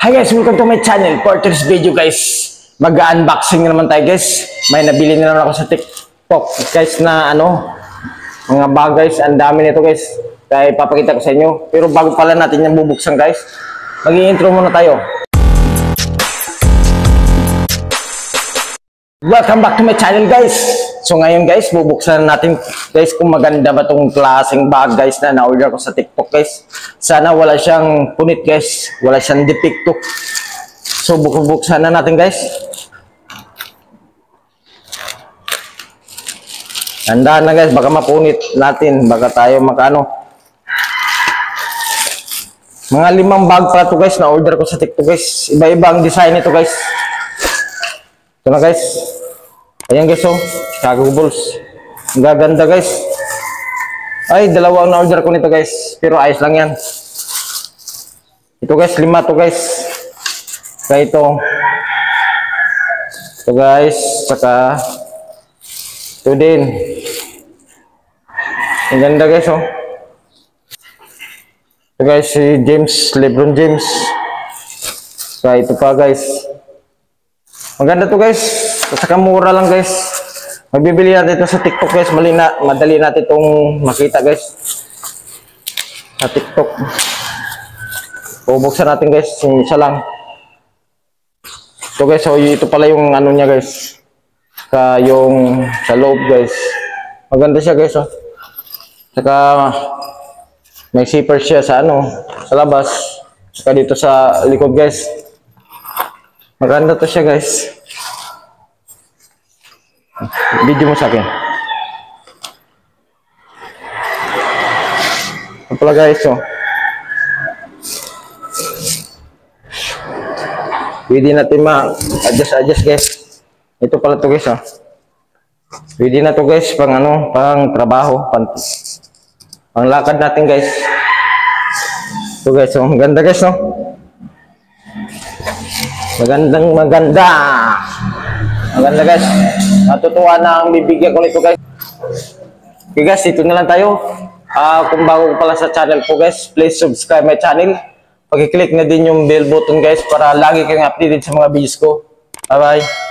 Hi guys, welcome to my channel. For today's video guys, mag-unboxing naman tayo guys. May nabili na naman ako sa TikTok guys na mga bag guys. Ang dami nito guys. Kaya ipapakita ko sa inyo. Pero bago pala natin yung bubuksan guys, mag-i-intro muna tayo. Welcome back to my channel guys. So ngayon guys, bubuksan natin guys kung maganda ba tong klaseng bag guys na na-order ko sa TikTok guys. Sana wala siyang punit guys, wala siyang depekto. So bubuksan na natin guys. Tandaan na guys, baka mapunit natin, baka tayo Mga 5 bag pa to guys na order ko sa TikTok guys. Iba-iba ang design nito guys. Ito na guys. Ayan guys oh. Chicago Bulls. Ang gaganda guys. Ay, 2 ang na-order ko nito guys. Pero ayos lang yan. Ito guys, 5 to guys. Kaya ito. Ito guys. Saka ito din. Ang ganda guys oh. Ito guys, si LeBron James. Kaya ito pa guys. Maganda to guys. Saka mura lang guys. Magbibili natin ito sa TikTok guys. Madali natin itong makita guys. Sa TikTok. Bubuksan natin guys. Isa lang. Ito guys. So, ito pala yung niya guys. Yung sa loob guys. Maganda siya guys. Oh. Saka may zipper siya sa sa labas. Saka dito sa likod guys. Maganda to siya guys. Video mo sa akin. Ito pala guys oh. Pwede natin ma-adjust guys. Ito pala to guys oh. Pwede na to guys pang trabaho, pang lakad natin guys. Ito guys oh. Maganda guys no. Maganda guys. Matutuwa na ang bibigyan ko nito guys. Okay guys, ito na lang tayo. Kung bago pala sa channel ko guys, please subscribe my channel. Pag-click na din yung bell button guys para lagi kayong updated sa mga videos ko. Bye bye.